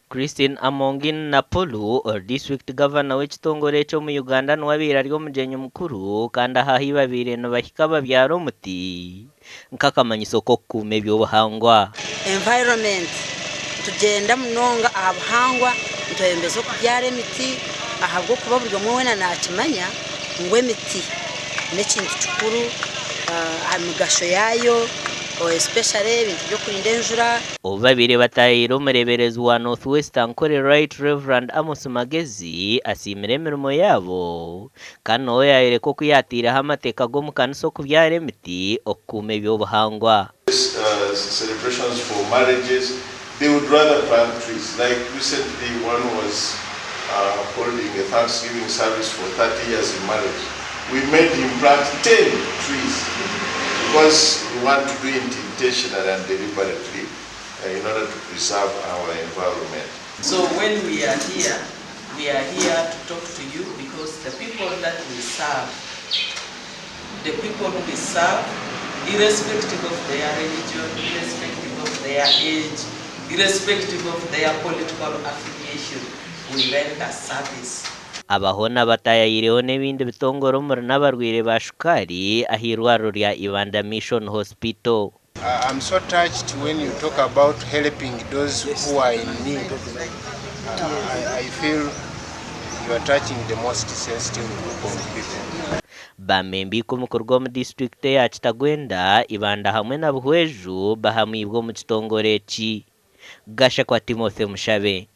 Christine Amongin Napolu district governor w'ekitongore kyo mu Uganda nwabira ryo mugenyi mukuru kandi ahahi babire no bahika babyara omuti nkakamanyiso ko kukuuma ebyobuhangwa environment tugenda munonga ahabuhangwa ntoyembezo kubyara emiti ahabwo kuba buri omwe wena nakimanya ngo emiti n'ekintu kikuru amigasho yayo especially ibintu byo kurinda enjura. Babire batayira Omureeberezi wa North West Ankole Right Reverend Amos Magezi asiimire emirimo yabo kandi nawe yayire ko kuyatiraho amateka go mu kanisa okubyara emiti okukuuma ebyobuhangwa. Celebrations for marriages, they would rather plant trees. Like recently one was holding a Thanksgiving service for 30 years in marriage. We made him plant 10 trees because we want to do it intentionally and deliberately in order to preserve our environment. So when we are here to talk to you because the people that we serve, irrespective of their religion, irrespective of their age, irrespective of their political affiliation, we render service. Abahona batayayireho n'ebindi bitongoro muri n'abarwire ba shukari ahirwaro rya Ibanda Mission Hospital. I'm so touched when you talk about helping those who are in need. I feel you are touching the most sensitive group of people. Bamembi ku mukorwa mu district ya Kitagwenda Ibanda hamwe na Buhweju bahamwibwo mu kitongore ki Gasha kwa Timothy Mushabe.